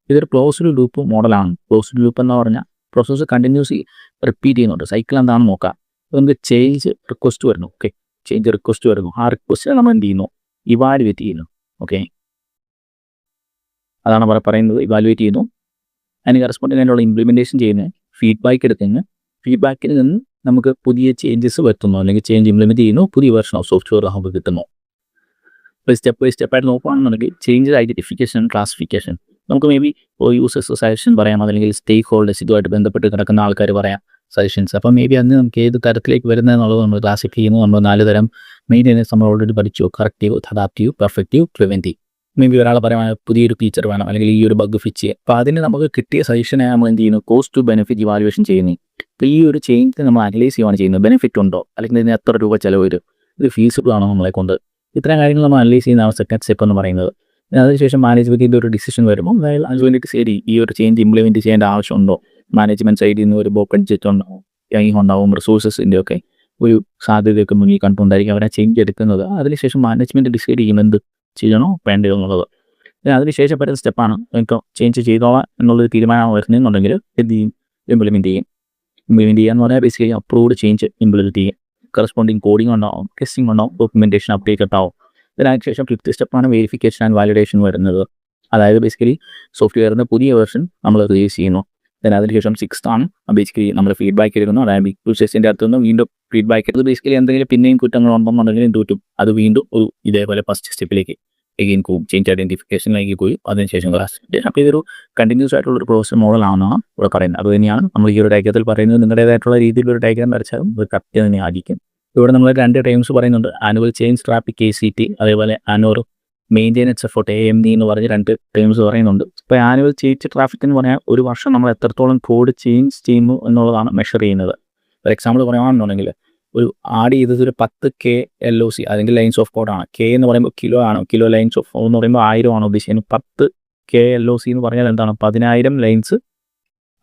ഇതൊരു ക്ലോസ്ഡ് ലൂപ്പ് മോഡലാണ്. ക്ലോസ്ഡ് ലൂപ്പ് എന്ന് പറഞ്ഞാൽ പ്രോസസ്സ് കണ്ടിന്യൂസ്ലി റിപ്പീറ്റ് ചെയ്യുന്നുണ്ട്. സൈക്കിൾ എന്താണെന്ന് നോക്കാം. നമുക്ക് ചേഞ്ച് റിക്വസ്റ്റ് വരുന്നു. ഓക്കെ, ചേഞ്ച് റിക്വസ്റ്റ് വരുന്നു. ആ റിക്വസ്റ്റിനെ നമ്മൾ എന്ത് ചെയ്യുന്നു? ഇവാലുവേറ്റ് ചെയ്യുന്നു. ഓക്കെ, അതാണ് പറയുന്നത്, ഇവാലുവേറ്റ് ചെയ്യുന്നു. അതിന് കറസ്പോണ്ടിങ് ആയിട്ടുള്ള ഇംപ്ലിമെൻറ്റേഷൻ ചെയ്യുന്നത്, ഫീഡ്ബാക്ക് എടുക്കുന്ന ഫീഡ്ബാക്കിൽ നിന്ന് നമുക്ക് പുതിയ ചേഞ്ചസ് വരുത്തുന്നു, അല്ലെങ്കിൽ ചേഞ്ച് ഇംപ്ലിമെൻറ്റ് ചെയ്യുന്നു, പുതിയ വെർഷൻ ഓഫ് സോഫ്റ്റ്വെയർ നമുക്ക് കിട്ടുന്നു. ഇപ്പോൾ സ്റ്റെപ്പ് ബൈ സ്റ്റെപ്പായിട്ട് നോക്കുകയാണെന്നുണ്ടെങ്കിൽ ചേഞ്ച് ഐഡൻറ്റിഫിക്കേഷൻ, ക്ലാസിഫിക്കേഷൻ, നമുക്ക് മേ ബി യൂസേഴ്സ് സജഷൻ പറയാം, അല്ലെങ്കിൽ സ്റ്റേക്ക് ഹോൾഡേഴ്സ് ഇതുമായിട്ട് ബന്ധപ്പെട്ട് കിടക്കുന്ന ആൾക്കാർ പറയാം സജഷൻസ്. അപ്പോൾ മേ ബി അന്ന് നമുക്ക് ഏത് തരത്തിലേക്ക് വരുന്നതെന്നുള്ളത് നമ്മൾ ക്ലാസിഫൈ ചെയ്യുന്നു. നമ്മൾ 4 തരം മെയിൻ്റെനൻസ് നമ്മൾ ഓൾറെഡി പഠിച്ചു: corrective, adaptive, perfective, preventive. May be ഒരാൾ പറയാൻ പുതിയൊരു ഫീച്ചർ വേണം അല്ലെങ്കിൽ ഈ ഒരു ബഗ് ഫിക്സ് ചെയ്യുക. അപ്പോൾ അതിന് നമുക്ക് കിട്ടിയ സജഷനെ നമ്മൾ എന്ത് ചെയ്യുന്നു, കോസ്റ്റ് ടു ബെനിഫിറ്റ് ഇവാലുവേഷൻ ചെയ്യുന്നു. അപ്പോൾ ഈ ഒരു ചേഞ്ച് നമ്മൾ അനലൈസ് ചെയ്യുകയാണ് ചെയ്യുന്നത്. ബെനിഫിറ്റ് ഉണ്ടോ, അല്ലെങ്കിൽ ഇതിന് എത്ര രൂപ ചിലവ് വരും, ഇത് ഫീസിബിൾ ആണോ നമ്മളെ കൊണ്ട്, ഇത്തരം കാര്യങ്ങൾ നമ്മൾ അനലൈസ് ചെയ്യുന്നതാണ് സെക്കൻഡ് സ്റ്റെപ്പ് എന്ന് പറയുന്നത്. അതിനുശേഷം മാനേജ്മെൻറ്റിൻ്റെ ഒരു ഡിസിഷൻ വരുമ്പോൾ അത് വേണ്ടിയിട്ട് ശരി ഈ ഒരു ചേഞ്ച് ഇംപ്ലിമെൻറ്റ് ചെയ്യേണ്ട ആവശ്യമുണ്ടോ, മാനേജ്മെൻറ്റ് സൈഡിൽ നിന്ന് ഒരു ബഡ്ജറ്റ് ഉണ്ടാവും, ടൈം ഉണ്ടാവും, റിസോഴ്സസിൻ്റെ ഒക്കെ ഒരു സാധ്യതയൊക്കെ മുന്നിൽ കണ്ടുകൊണ്ടായിരിക്കും അവരെ ചേഞ്ച് എടുക്കുന്നത്. അതിനുശേഷം മാനേജ്മെൻറ്റ് ഡിസൈഡ് ചെയ്യും എന്ത് ചെയ്യണോ വേണ്ടയോ എന്നുള്ളത്. അതിനുശേഷം വരുന്ന സ്റ്റെപ്പാണ് ഇപ്പോൾ ചേഞ്ച് ചെയ്തോളാം എന്നുള്ളൊരു തീരുമാനം വരുന്നതെന്നുണ്ടെങ്കിൽ എന്ത് ചെയ്യും, ഇംപ്ലിമെൻറ്റ് ചെയ്യും. ഇംപ്ലിമെൻറ്റ് ചെയ്യുക എന്ന് പറഞ്ഞാൽ ബേസിക്കലി അപ്രൂവ്ഡ് ചേഞ്ച് ഇംപ്ലിമെൻറ്റ് ചെയ്യും. കറസ്പോണ്ടിങ് കോഡിംഗ് ഉണ്ടാവും, ടെസ്റ്റിംഗ് ഉണ്ടാവും, ഡോക്യുമെൻറ്റേഷൻ അപ്ഡേറ്റ് ഉണ്ടാവും. അതിനുശേഷം ഫിഫ്ത്ത് സ്റ്റെപ്പാണ് വെരിഫിക്കേഷൻ ആൻഡ് വാലിഡേഷൻ വരുന്നത്. അതായത് ബേസിക്കലി സോഫ്റ്റ്വെയറിൻ്റെ പുതിയ വേർഷൻ നമ്മൾ റിലീസ് ചെയ്യുന്നു. അതിനുശേഷം സിക്സ്ത് ആണ് ബേസിക്കലി നമ്മൾ ഫീഡ്ബാക്ക് എടുക്കുന്നു. അതായത് യൂസേഴ്സിൻ്റെ അടുത്ത് നിന്ന് വീണ്ടും ഫീഡ്ബാക്ക് എടുത്ത് ബേസിക്കലി എന്തെങ്കിലും പിന്നെയും കുറ്റങ്ങളുണ്ടെന്നുണ്ടെങ്കിൽ എന്ത് പറ്റും, അത് വീണ്ടും ഒരു ഇതേപോലെ ഫസ്റ്റ് സ്റ്റെപ്പിലേക്ക് എഗെയിൻ പോകും, ചേഞ്ച് ഐഡൻറ്റിഫിക്കേഷനിലേക്ക് പോയി അതിനുശേഷം ക്ലാസ്. അപ്പോൾ ഇതൊരു കണ്ടിന്യൂസ് ആയിട്ടുള്ളൊരു പ്രോസസ് മോഡലാണെന്നാണ് ഇവിടെ പറയുന്നത്. അത് തന്നെയാണ് നമ്മൾ ഈ ഒരു ഡയഗ്രത്തിൽ പറയുന്നത്. നിങ്ങളുടേതായിട്ടുള്ള രീതിയിൽ ഒരു ഡയഗ്രാം വരച്ചാലും ഇത് കറക്റ്റ് തന്നെ ആയിരിക്കും. ഇവിടെ നമ്മൾ 2 ടൈംസ് പറയുന്നുണ്ട്, ആനുവൽ ചേഞ്ച് ട്രാഫിക് KCT, അതേപോലെ ആനുവൽ മെയിൻ്റെനൻസ് എഫോർട്ട് AME എന്ന് പറഞ്ഞ് 2 ടൈംസ് പറയുന്നുണ്ട്. ഇപ്പോൾ ആനുവൽ ചേഞ്ച് ട്രാഫിക് എന്ന് പറഞ്ഞാൽ ഒരു വർഷം നമ്മൾ എത്രത്തോളം കോഡ് ചേഞ്ച് ചെയ്യുന്നു എന്നുള്ളതാണ് മെഷർ ചെയ്യുന്നത്. ഫോർ എക്സാമ്പിൾ പറയുകയാണെന്നുണ്ടെങ്കിൽ ഒരു ആഡ് ചെയ്തത് ഒരു 10 KLOC അല്ലെങ്കിൽ ലൈൻസ് ഓഫ് കോഡാണ്. K എന്ന് പറയുമ്പോൾ കിലോ ആണ്, കിലോ ലൈൻസ് ഓഫ് എന്ന് പറയുമ്പോൾ 1000 ആണ് ഉദ്ദേശിക്കുന്നത്. 10 KLOC എന്ന് പറഞ്ഞാൽ എന്താണ്, 10,000 ലൈൻസ്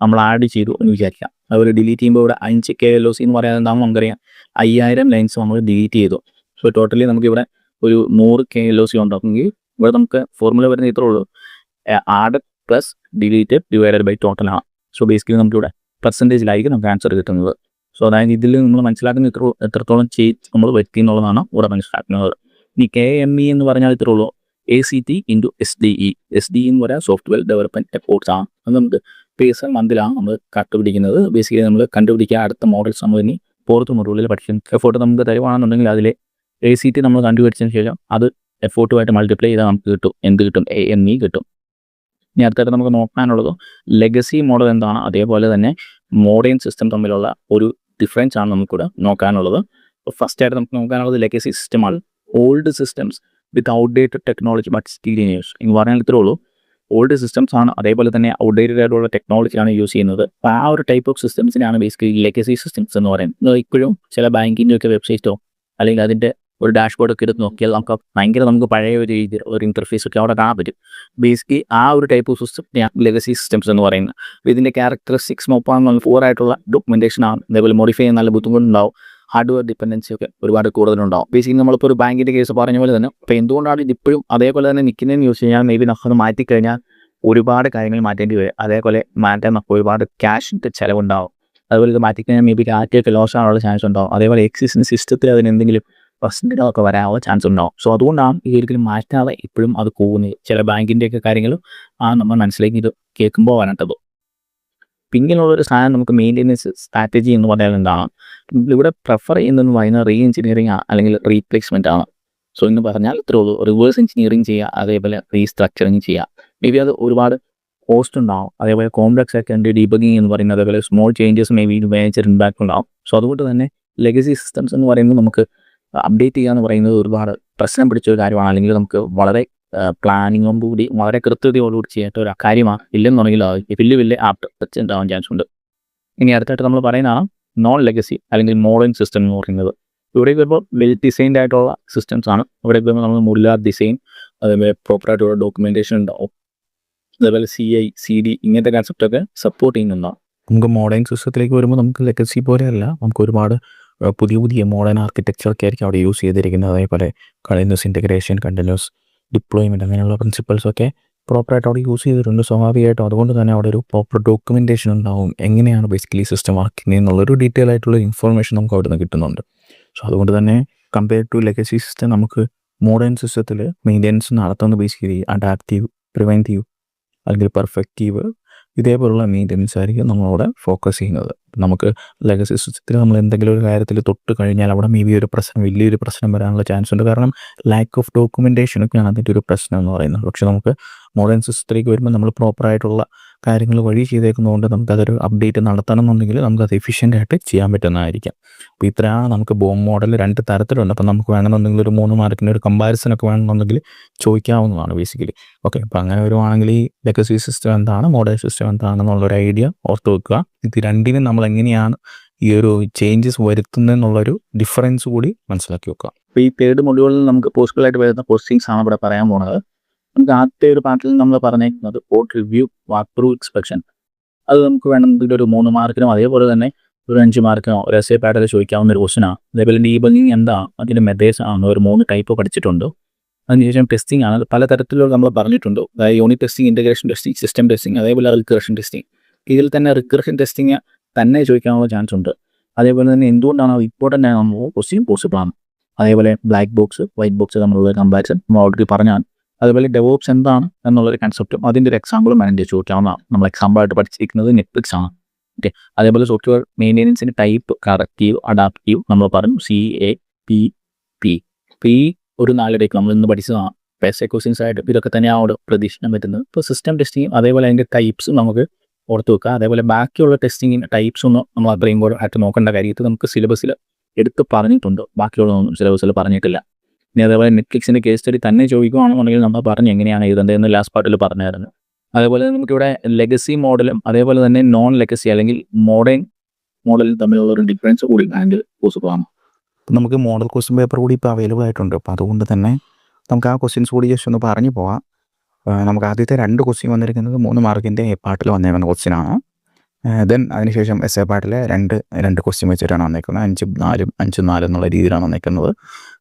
നമ്മൾ ആഡ് ചെയ്തു എന്ന് വിചാരിക്കാം. അതുപോലെ ഡിലീറ്റ് ചെയ്യുമ്പോൾ ഇവിടെ 5 KLOC എന്ന് പറയുന്നത് എന്താണെന്ന് നമുക്കറിയാം, 5000 ലൈൻസ് നമ്മൾ ഡിലീറ്റ് ചെയ്തു. സോ ടോട്ടലി നമുക്കിവിടെ ഒരു 100 KLOC ഉണ്ടാക്കുമെങ്കിൽ ഇവിടെ നമുക്ക് ഫോർമുല വരുന്നത് ഇത്രേ ഉള്ളൂ, add plus deleted divided by ടോട്ടലാണ്. സോ ബേസിക്കലി നമുക്കിവിടെ പെർസെൻറ്റേജിലായിരിക്കും നമുക്ക് ആൻസർ കിട്ടുന്നത്. സോ അതായത് ഇതിൽ നമ്മൾ മനസ്സിലാക്കുന്ന എത്രത്തോളം ചേഞ്ച് നമ്മൾ വരുത്തി എന്നുള്ളതാണ് ഇവിടെ മനസ്സിലാക്കുന്നത്. ഇനി KME എന്ന് പറഞ്ഞാൽ ഇത്രേ ഉള്ളൂ, ACT ഇൻറ്റു SDE. SDE എന്ന് പറയാൻ സോഫ്റ്റ്വെയർ ഡെവലപ്മെൻറ്റ് എഫോർട്ട്സ് ആണ്. അത് നമുക്ക് പേഴ്സൺ മന്തിലാണ് നമ്മൾ കണ്ടുപിടിക്കുന്നത്. ബേസിക്കലി നമ്മൾ കണ്ടുപിടിക്കുക അടുത്ത മോഡൽസ് നമ്മൾ ഇനി ഫോർത്ത് മൊഡ്യൂളിൽ പഠിക്കും. എഫോർട്ട് നമുക്ക് തരുവാണെന്നുണ്ടെങ്കിൽ അതിൽ ACT നമ്മൾ കണ്ടുപിടിച്ചതിന് ശേഷം അത് എഫോർട്ടുമായിട്ട് മൾട്ടിപ്ലൈ ചെയ്താൽ നമുക്ക് കിട്ടും, എന്ത് കിട്ടും, AME കിട്ടും. ഇനി അടുത്തായിട്ട് നമുക്ക് നോക്കാനുള്ളത് ലെഗസി മോഡൽ എന്താണ്, അതേപോലെ തന്നെ മോഡേൺ സിസ്റ്റം തമ്മിലുള്ള ഒരു ഡിഫറൻസ് ആണ് നമുക്കിവിടെ നോക്കാനുള്ളത്. അപ്പോൾ ഫസ്റ്റ് ആയിട്ട് നമുക്ക് നോക്കാനുള്ളത് ലെഗസി സിസ്റ്റമാണ്. Old systems with outdated technology but still in use എന്ന് പറഞ്ഞാൽ ഇത്രേ ഉള്ളൂ. ഓൾഡ് സിസ്റ്റംസ് ആണ്, അതേപോലെ തന്നെ ഔട്ട്ഡേറ്റഡ് ആയിട്ടുള്ള ടെക്നോളജിയാണ് യൂസ് ചെയ്യുന്നത്. അപ്പോൾ ആ ഒരു ടൈപ്പ് ഓഫ് സിസ്റ്റംസിനാണ് ബേസിക്കലി ലെഗസി സിസ്റ്റംസ് എന്ന് പറയുന്നത്. ഇപ്പോഴും ചില ബാങ്കിൻ്റെ ഒക്കെ വെബ്സൈറ്റോ അല്ലെങ്കിൽ അതിൻ്റെ ഒരു ഡാഷ്ബോർഡ് ഒക്കെ എടുത്ത് നോക്കിയാൽ നമുക്ക് പഴയ ഒരു രീതിയിൽ ഒരു ഇൻ്റർഫേസ് ഒക്കെ അവിടെ കാണാൻ പറ്റും. ബേസിക്കലി ആ ഒരു type of system legacy systems എന്ന് പറയുന്നത്. അപ്പോൾ ഇതിൻ്റെ ക്യാരക്ടറിസ്റ്റിക്സ് നോക്കുകയാണെന്ന് 4 ആയിട്ടുള്ള ഡോക്യുമെൻറ്റേഷൻ ആണ്. അതേപോലെ മോഡിഫൈ ചെയ്യാൻ നല്ല ബുദ്ധിമുട്ടുണ്ടാവും, ഹാർഡ്വെയർ ഡിപ്പെൻഡൻസി ഒക്കെ ഒരുപാട് കൂടുതലുണ്ടാവും. ബേസിക്കലി നമ്മളിപ്പോൾ ഒരു ബാങ്കിൻ്റെ കേസ് പറഞ്ഞ പോലെ തന്നെ അപ്പോൾ എന്തുകൊണ്ടാണ് ഇതിപ്പോഴും അതേപോലെ തന്നെ നിൽക്കുന്നതെന്ന് യൂസ് ചെയ്യാൻ മേ ബി നമുക്ക് മാറ്റിക്കഴിഞ്ഞാൽ ഒരുപാട് കാര്യങ്ങൾ മാറ്റേണ്ടി വരും. അതേപോലെ മാറ്റാൻ നമുക്ക് ഒരുപാട് ക്യാഷിൻ്റെ ചിലവുണ്ടാവും. അതുപോലെ ഇത് മാറ്റിക്കഴിഞ്ഞാൽ മേ ബി ഡാറ്റയൊക്കെ ലോസ് ആകാനുള്ള ചാൻസ് ഉണ്ടാവും. അതേപോലെ എക്സിസ്റ്റിംഗ് സിസ്റ്റത്തിൽ അതിന് എന്തെങ്കിലും പ്രശ്നങ്ങളൊക്കെ വരാനുള്ള ചാൻസ് ഉണ്ടാവും. സോ അതുകൊണ്ടാണ് ഈ ഒരിക്കലും മാറ്റാതെ ഇപ്പോഴും അത് പോകുന്നത്. ചില ബാങ്കിൻ്റെയൊക്കെ കാര്യങ്ങൾ നമ്മൾ മനസ്സിലേക്ക് ഇത് കേൾക്കുമ്പോൾ വരേണ്ടത്. പിന്നെയുള്ളൊരു സാധനം നമുക്ക് മെയിൻ്റെനൻസ് സ്ട്രാറ്റജി എന്ന് പറഞ്ഞാൽ എന്താണ്, ഇവിടെ പ്രിഫർ ചെയ്യുന്നതെന്ന് പറയുന്നത് റീ എഞ്ചിനീയറിംഗ് അല്ലെങ്കിൽ റീപ്ലേസ്മെൻ്റ് ആണ്. സോ എന്ന് പറഞ്ഞാൽ ഇത്രേ ഉള്ളൂ, റിവേഴ്സ് എഞ്ചിനീയറിംഗ് ചെയ്യുക, അതേപോലെ റീസ്ട്രക്ചറിങ് ചെയ്യുക. മേ ബി അത് ഒരുപാട് കോസ്റ്റ് ഉണ്ടാവും. അതേപോലെ കോംപ്ലക്സ് ഒക്കെ ഉണ്ട് ഡീബഗിങ് എന്ന് പറയുന്നത്. അതേപോലെ small changes may be major impact ഉണ്ടാവും. സോ അതുകൊണ്ട് തന്നെ ലെഗസി സിസ്റ്റംസ് എന്ന് പറയുന്നത് നമുക്ക് അപ്ഡേറ്റ് ചെയ്യുക എന്ന് പറയുന്നത് ഒരുപാട് പ്രശ്നം പിടിച്ച ഒരു കാര്യമാണ്. അല്ലെങ്കിൽ നമുക്ക് വളരെ പ്ലാനിങ്ങോടുകൂടി വളരെ കൃത്യതയോടുകൂടി ചെയ്യേണ്ട ഒരു കാര്യമാണ്. ഇല്ലെന്നുണ്ടെങ്കിൽ വലിയ ആപ്റ്റ് ഉണ്ടാവാൻ ചാൻസ് ഉണ്ട്. ഇനി അടുത്തായിട്ട് നമ്മൾ പറയുന്നതാണ് നോൺ ലെഗസി അല്ലെങ്കിൽ മോഡേൺ സിസ്റ്റം എന്ന് പറയുന്നത്. ഇവിടെ വരുമ്പോൾ വെൽ ഡിസൈൻഡ് ആയിട്ടുള്ള സിസ്റ്റംസ് ആണ്. ഇവിടെ വരുമ്പോൾ നമ്മൾ മുല്ല ഡിസൈൻ, അതേപോലെ പ്രോപ്പറായിട്ടുള്ള ഡോക്യുമെൻറ്റേഷൻ ഉണ്ടാവും. അതേപോലെ CI CD ഇങ്ങനത്തെ കൺസെപ്റ്റൊക്കെ സപ്പോർട്ട് ചെയ്യുന്നുണ്ടാവും. നമുക്ക് മോഡേൺ സിസ്റ്റത്തിലേക്ക് വരുമ്പോൾ നമുക്ക് ലെഗസി പോലെയല്ല, നമുക്ക് ഒരുപാട് പുതിയ മോഡേൺ ആർക്കിടെക്ചറൊക്കെ ആയിരിക്കും അവിടെ യൂസ് ചെയ്തിരിക്കുന്നത്. അതേപോലെ കണ്ടിന്യൂസ് ഇൻറ്റഗ്രേഷൻ, കണ്ടിന്യൂസ് ഡിപ്ലോയ്മെൻറ്റ് അങ്ങനെയുള്ള പ്രിൻസിപ്പൾസൊക്കെ പ്രോപ്പറായിട്ട് അവിടെ യൂസ് ചെയ്തിട്ടുണ്ട്. സ്വാഭാവികമായിട്ടും അതുകൊണ്ട് തന്നെ അവിടെ ഒരു പ്രോപ്പർ ഡോക്യുമെൻറ്റേഷൻ ഉണ്ടാവും, എങ്ങനെയാണ് ബേസിക്കലി സിസ്റ്റം വർക്ക് ചെയ്യുന്നത് എന്നുള്ളൊരു ഡീറ്റെയിൽ ആയിട്ടുള്ള ഇൻഫർമേഷൻ നമുക്ക് അവിടെ നിന്ന് കിട്ടുന്നുണ്ട്. സോ അതുകൊണ്ട് തന്നെ കമ്പയർ ടു ലെഗസി സിസ്റ്റം നമുക്ക് മോഡേൺ സിസ്റ്റത്തിൽ മെയിൻ്റെനൻസ് നടത്തുന്നത് ബേസിക്കലി അഡാപ്റ്റീവ്, പ്രിവെൻറ്റീവ് അല്ലെങ്കിൽ പെർഫെക്റ്റീവ് ഇതേപോലുള്ള മെയിൻ്റെനൻസ് ആയിരിക്കും നമ്മളവിടെ ഫോക്കസ് ചെയ്യുന്നത്. നമുക്ക് ലെഗസി സിസ്റ്റത്തിൽ നമ്മൾ എന്തെങ്കിലും ഒരു കാര്യത്തിൽ തൊട്ട് കഴിഞ്ഞാൽ അവിടെ മേ ബി വലിയൊരു പ്രശ്നം വരാനുള്ള ചാൻസ് ഉണ്ട്. കാരണം ലാക്ക് ഓഫ് ഡോക്യുമെൻറ്റേഷനൊക്കെയാണ് അതിൻ്റെ ഒരു പ്രശ്നം എന്ന് പറയുന്നത്. പക്ഷേ നമുക്ക് മോഡേൺ സിസ്റ്റത്തിലേക്ക് വരുമ്പോൾ നമ്മൾ പ്രോപ്പറായിട്ടുള്ള കാര്യങ്ങൾ വഴി ചെയ്തേക്കുന്നതുകൊണ്ട് നമുക്കതൊരു അപ്ഡേറ്റ് നടത്തണം എന്നുണ്ടെങ്കിൽ നമുക്കത് എഫിഷ്യൻ്റായിട്ട് ചെയ്യാൻ പറ്റുന്നതായിരിക്കും. അപ്പോൾ ഇത്രയാണ് നമുക്ക് ബോം മോഡൽ 2 തരത്തിലുണ്ട്. അപ്പോൾ നമുക്ക് വേണമെന്നുണ്ടെങ്കിൽ ഒരു 3 മാർക്കിൻ്റെ ഒരു കമ്പാരിസൺ ഒക്കെ വേണമെന്നുണ്ടെങ്കിൽ ചോദിക്കാവുന്നതാണ് ബേസിക്കലി. ഓക്കെ, അപ്പോൾ അങ്ങനെ വരുവാണെങ്കിൽ ഈ ലെഗസി സിസ്റ്റം എന്താണ്, മോഡേൺ സിസ്റ്റം എന്താണെന്നുള്ളൊരു ഐഡിയ ഓർത്ത് വെക്കുക. ഇത് രണ്ടിനും നമ്മൾ എങ്ങനെയാണ് ഈ ഒരു ചേഞ്ചസ് വരുത്തുന്നതെന്നുള്ളൊരു ഡിഫറൻസ് കൂടി മനസ്സിലാക്കി വെക്കുക. അപ്പോൾ ഈ തേർഡ് മൊഡ്യൂളിൽ നമുക്ക് പോസിബിളായിട്ട് വരുന്ന ക്വസ്റ്റ്യൻസ് ആണ് ഇവിടെ പറയാൻ പോകുന്നത്. നമുക്ക് ആദ്യത്തെ ഒരു പാർട്ടിൽ നമ്മൾ പറഞ്ഞേക്കുന്നത് code review, walk through, inspection. അത് നമുക്ക് വേണമെങ്കിൽ ഒരു 3 മാർക്കിനോ അതേപോലെ തന്നെ ഒരു 5 മാർക്കിനോ ഒരു എസ്സേ പാഡിൽ ചോദിക്കാവുന്ന ഒരു ക്വസ്റ്റനാണ്. അതേപോലെ ഡീബഗിങ് എന്താണ്, അതിൻ്റെ മെത്തേഡ്സ് ആണ്, ഒരു 3 ടൈപ്പ് പഠിച്ചിട്ടുണ്ട്. അതിനുശേഷം ടെസ്റ്റിംഗ് ആണ്, പല തരത്തിലുള്ള നമ്മൾ പറഞ്ഞിട്ടുണ്ട്. അതായത് unit testing, integration testing, system testing, അതേപോലെ റിക്കർഷൻ ടെസ്റ്റിംഗ്. ഇതിൽ തന്നെ റിക്കർഷൻ ടെസ്റ്റിംഗ് തന്നെ ചോദിക്കാനുള്ള ചാൻസ് ഉണ്ട്. അതേപോലെ തന്നെ എന്തുകൊണ്ടാണ് ഇമ്പോർട്ടൻ്റ് ആണെന്ന് ക്വസ്റ്റ്യൻ പോസിബിൾ ആണ്. അതേപോലെ ബ്ലാക്ക് ബോക്സ്, വൈറ്റ് ബോക്സ് തമ്മിലുള്ള കമ്പാരിസൺ നമ്മൾ ഓൾറെഡി പറഞ്ഞാൽ. അതുപോലെ ഡെവോപ്സ് എന്താണ് എന്നുള്ളൊരു കൺസെപ്റ്റും അതിൻ്റെ ഒരു എക്സാമ്പിളും അതിൻ്റെ ചോദിക്കാവുന്നതാണ്. നമ്മൾ എക്സാമ്പിളായിട്ട് പഠിച്ചിരിക്കുന്നത് നെറ്റ്ഫ്ലിക്സ് ആണ്. ഓക്കെ, അതേപോലെ സോഫ്റ്റ്വെയർ മെയിൻ്റെനൻസിൻ്റെ ടൈപ്പ്, കറക്റ്റീവ്, അഡാപ്റ്റീവ് നമ്മൾ പറഞ്ഞു, CAPP. അപ്പോൾ ഈ ഒരു 4 ടൈപ്പ് നമ്മൾ ഇന്ന് പഠിച്ചതാണ്. പേസെ ക്വസ്റ്റ്യൻസ് ആയിട്ട് ഇതൊക്കെ തന്നെയാണ് പ്രതീക്ഷിക്കാൻ പറ്റുന്നത്. ഇപ്പോൾ സിസ്റ്റം ടെസ്റ്റിംഗ് അതേപോലെ അതിൻ്റെ ടൈപ്സും നമുക്ക് ഓർത്ത് വെക്കുക. അതേപോലെ ബാക്കിയുള്ള ടെസ്റ്റിങ്ങിൻ്റെ ടൈപ്സ് ഒന്നും നമ്മൾ അത്രയും ആയിട്ട് നോക്കേണ്ട കാര്യത്തിൽ നമുക്ക് സിലബസിൽ എടുത്ത് പറഞ്ഞിട്ടുണ്ട്, ബാക്കിയുള്ളതൊന്നും സിലബസിൽ പറഞ്ഞിട്ടില്ല. ഇനി അതേപോലെ നെറ്റ്ഫ്ലിക്സിൻ്റെ കേസ് സ്റ്റഡി തന്നെ ചോദിക്കുകയാണെന്നുണ്ടെങ്കിൽ നമ്മൾ പറഞ്ഞു എങ്ങനെയാണ് എഴുതേണ്ടതെന്ന് ലാസ്റ്റ് പാർട്ടിൽ പറഞ്ഞായിരുന്നു. അതേപോലെ നമുക്കിവിടെ ലെഗസി മോഡലും അതേപോലെ തന്നെ നോൺ ലെഗസി അല്ലെങ്കിൽ മോഡേൺ മോഡലും തമ്മിലുള്ള ഒരു ഡിഫറൻസ് കൂടി ആൻഡ് പോസിബിൾ ആണ്. നമുക്ക് മോഡൽ ക്വസ്റ്റ്യൻ പേപ്പർ കൂടി ഇപ്പോൾ അവൈലബിൾ ആയിട്ടുണ്ട്. അപ്പോൾ അതുകൊണ്ട് തന്നെ നമുക്ക് ആ ക്വസ്റ്റ്യൻസ് കൂടി ജസ്റ്റ് ഒന്ന് പറഞ്ഞു പോവാം. നമുക്ക് ആദ്യത്തെ 2 ക്വസ്റ്റ്യൻ വന്നിരിക്കുന്നത് 3 മാർക്കിൻ്റെ എ പാർട്ടിൽ വന്നേക്കുന്ന ക്വസ്റ്റ്യനാണ്. ദെൻ അതിനുശേഷം എസ് എ പാർട്ടിലെ രണ്ട് ക്വസ്റ്റ്യൻ വെച്ചിട്ടാണ് വന്നേക്കുന്നത്. 5-4 എന്നുള്ള രീതിയിലാണ് വന്നേക്കുന്നത്.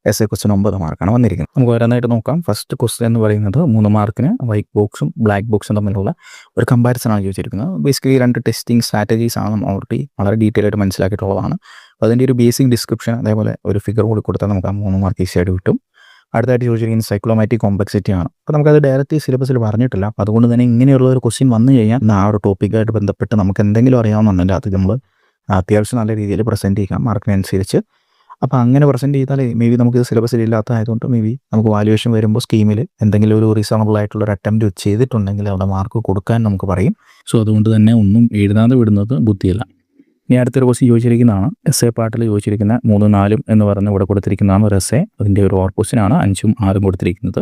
എസ് എ ക്വസ്റ്റ്യൻ 9 മാർക്കാണ് വന്നിരിക്കുന്നത്. നമുക്ക് ഓരോന്നായിട്ട് നോക്കാം. ഫസ്റ്റ് ക്വസ്റ്റ്യൻ എന്ന് പറയുന്നത് 3 മാർക്കിന് വൈറ്റ് ബോക്സും ബ്ലാക്ക് ബോക്സും തമ്മിലുള്ള ഒരു കമ്പാരിസൺ ആണ് ചോദിച്ചിരിക്കുന്നത്. ബേസിക്കലി 2 ടെസ്റ്റിംഗ് സ്ട്രാറ്റജീസ് ആണ് നമ്മൾ ഓൾറെഡി വളരെ ഡീറ്റെയിൽ ആയിട്ട് മനസ്സിലാക്കിയിട്ടുള്ളതാണ്. അപ്പോൾ അതിൻ്റെ ഒരു ബേസിക് ഡിസ്ക്രിപ്ഷൻ അതേപോലെ ഒരു ഫിഗർ കൂടി കൊടുത്താൽ നമുക്ക് ആ 3 മാർക്ക് ഈസിയായിട്ട് കിട്ടും. അടുത്തായിട്ട് ചോദിച്ചിരിക്കുന്നത് സൈക്ലോമാറ്റിക് കോംപ്ലക്സിറ്റി ആണ്. അപ്പോൾ നമുക്കത് ഡയറക്റ്റ് സിലബസിൽ പറഞ്ഞിട്ടില്ല. അപ്പോൾ അതുകൊണ്ട് തന്നെ ഇങ്ങനെയുള്ള ഒരു ക്വസ്റ്റ്യൻ വന്നു കഴിഞ്ഞാൽ ആ ഒരു ടോപ്പിക്കായിട്ട് ബന്ധപ്പെട്ട് നമുക്ക് എന്തെങ്കിലും അറിയാവുന്നുണ്ടെങ്കിൽ അത് നമ്മൾ അത്യാവശ്യം നല്ല രീതിയിൽ പ്രസൻറ്റ് ചെയ്യാം മാർക്കിനനുസരിച്ച്. അപ്പോൾ അങ്ങനെ പ്രസൻറ്റ് ചെയ്താൽ മേ ബി നമുക്ക് സിലബസിൽ ഇല്ലാത്തതായതുകൊണ്ട് മേ ബി നമുക്ക് വാല്യുവേഷൻ വരുമ്പോൾ സ്കീമിൽ എന്തെങ്കിലും ഒരു റീസണബിൾ ആയിട്ടുള്ള ഒരു അറ്റംപ്റ്റ് ചെയ്തിട്ടുണ്ടെങ്കിൽ അവിടെ മാർക്ക് കൊടുക്കാൻ നമുക്ക് പറയും. സോ അതുകൊണ്ട് തന്നെ ഒന്നും എഴുതാതെ വിടുന്നത് ബുദ്ധിയല്ല. ഇനി അടുത്തൊരു ക്വസ്റ്റ്യൻ ചോദിച്ചിരിക്കുന്നതാണ് എസ് എ പാർട്ടിൽ ചോദിച്ചിരിക്കുന്ന 3-4 എന്ന് പറഞ്ഞ് ഇവിടെ കൊടുത്തിരിക്കുന്നതാണ് ഒരു എസ് എ. അതിൻ്റെ ഒരു ഓർ ക്വസ്റ്റ്യനാണ് 5-6 കൊടുത്തിരിക്കുന്നത്.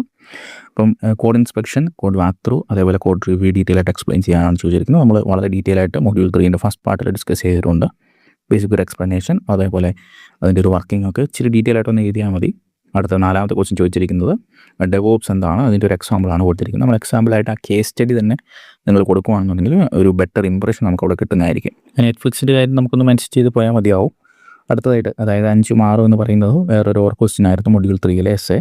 അപ്പം code inspection, code walk through, അതേപോലെ കോഡ് റിവ്യൂ ഡീറ്റെയിൽ ആയിട്ട് എക്സ്പ്ലെയിൻ ചെയ്യാനാണ് ചോദിച്ചിരിക്കുന്നത്. നമ്മൾ വളരെ ഡീറ്റെയിൽ ആയിട്ട് മൊഡ്യൂൾ 3 ഫസ്റ്റ് പാർട്ടിൽ ഡിസ്കസ് ചെയ്തിട്ടുണ്ട്. ബേസിക് ഒരു എക്സ്പ്ലനേഷൻ അതേപോലെ അതിൻ്റെ ഒരു വർക്കിംഗ് ഒക്കെ ഇച്ചിരി ഡീറ്റെയിൽ ആയിട്ടൊന്ന് എഴുതിയാൽ മതി. അടുത്ത 4ാമത്തെ ക്വസ്റ്റ്യൻ ചോദിച്ചിരിക്കുന്നത് ഡെവോപ്സ് എന്താണ്, അതിൻ്റെ ഒരു എക്സാമ്പിളാണ് കൊടുത്തിരിക്കുന്നത്. നമ്മൾ എക്സാമ്പിളായിട്ട് ആ കേസ് സ്റ്റഡി തന്നെ നിങ്ങൾ കൊടുക്കുകയാണെന്നുണ്ടെങ്കിൽ ഒരു ബെറ്റർ ഇംപ്രഷൻ നമുക്ക് അവിടെ കിട്ടുന്നതായിരിക്കും. നെറ്റ്ഫ്ലിക്സിൻ്റെ കാര്യം നമുക്കൊന്ന് മെൻഷൻ ചെയ്ത് പോയാൽ മതിയാവും. അടുത്തതായിട്ട് അതായത് 5-6 എന്ന് പറയുന്നത് വേറൊരു ഓർ ക്വസ്റ്റ്യൻ ആയിരുന്നു module 3 S A.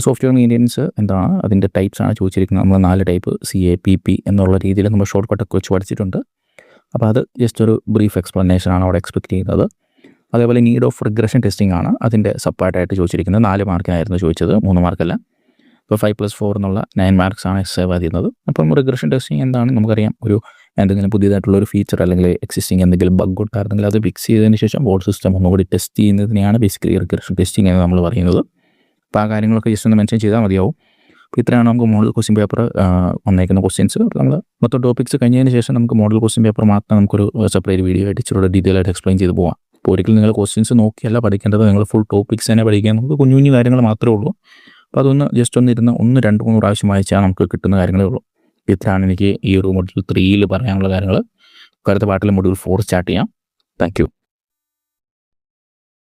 Software maintenance എന്താണ്, അതിൻ്റെ ടൈപ്സ് ആണ് ചോദിച്ചിരിക്കുന്നത്. നമ്മൾ 4 ടൈപ്പ് CAPP എന്നുള്ള രീതിയിൽ നമ്മൾ ഷോർട്ട് കട്ടൊക്കെ വെച്ച് പഠിച്ചിട്ടുണ്ട്. അപ്പോൾ അത് ജസ്റ്റ് ഒരു ബ്രീഫ് എക്സ്പ്ലനേഷനാണ് അവിടെ എക്സ്പെക്ട് ചെയ്യുന്നത്. അതേപോലെ നീഡ് ഓഫ് റിഗ്രഷൻ ടെസ്റ്റിംഗ് ആണ് അതിൻ്റെ സപ്പാർട്ടായിട്ട് ചോദിച്ചിരിക്കുന്നത്. 4 മാർക്കിനായിരുന്നു ചോദിച്ചത്, 3 മാർക്കല്ല. ഇപ്പോൾ 5+4 എന്നുള്ള 9 മാർക്സ് ആണ് എസ് എ വരുന്നത്. അപ്പം റിഗ്രഷൻ ടെസ്റ്റിംഗ് എന്താണ് നമുക്കറിയാം. ഒരു എന്തെങ്കിലും പുതിയതായിട്ടുള്ള ഒരു ഫീച്ചർ അല്ലെങ്കിൽ എക്സിസ്റ്റിംഗ് എന്തെങ്കിലും ബഗ് ഉണ്ടായിരുന്നെങ്കിൽ അത് ഫിക്സ് ചെയ്തതിന് ശേഷം ബോർഡ് സിസ്റ്റം ഒന്നുകൂടി ടെസ്റ്റ് ചെയ്യുന്നതിനെയാണ് ബേസിക്കലി റിഗ്രഷൻ ടെസ്റ്റിംഗ് എന്ന് നമ്മൾ പറയുന്നത്. അപ്പോൾ ആ കാര്യങ്ങളൊക്കെ ജസ്റ്റ് ഒന്ന് മെൻഷൻ ചെയ്താൽ മതിയാവും. അപ്പോൾ ഇത്രയാണ് നമുക്ക് മോഡൽ ക്വസ്റ്റ്യൻ പേപ്പർ വന്നേക്കുന്ന ക്വസ്റ്റ്യൻസ്. നമ്മൾ മൊത്തം ടോപ്പിക്സ് കഴിഞ്ഞതിന് ശേഷം നമുക്ക് മോഡൽ ക്വസ്റ്റ്യൻ പേപ്പർ മാത്രം നമുക്കൊരു സെപ്പറേറ്റ് വീഡിയോ ആയിട്ട് ഇച്ചിരി ഡീറ്റെയിൽ ആയിട്ട് എക്സ്പ്ലെയിൻ ചെയ്ത് പോകാം. അപ്പോൾ ഒരിക്കലും നിങ്ങൾ ക്വസ്റ്റ്യൻസ് നോക്കിയല്ല പഠിക്കേണ്ടത്, നിങ്ങൾ ഫുൾ ടോപ്പിക്സ് തന്നെ പഠിക്കാൻ നമുക്ക് കുഞ്ഞു കുഞ്ഞു കാര്യങ്ങൾ മാത്രമേ ഉള്ളൂ. അപ്പോൾ അതൊന്ന് ജസ്റ്റ് ഒന്നിരുന്ന് 1-2-3 പ്രാവശ്യം വായിച്ചാൽ നമുക്ക് കിട്ടുന്ന കാര്യങ്ങളേ ഉള്ളൂ. ഇത്രയാണ് എനിക്ക് ഈ ഒരു മൊഡ്യൂൾ 3 പറയാനുള്ള കാര്യങ്ങൾ. അടുത്ത പാർട്ടിൽ മൊഡ്യൂൾ 4 സ്റ്റാർട്ട് ചെയ്യാം. Thank you.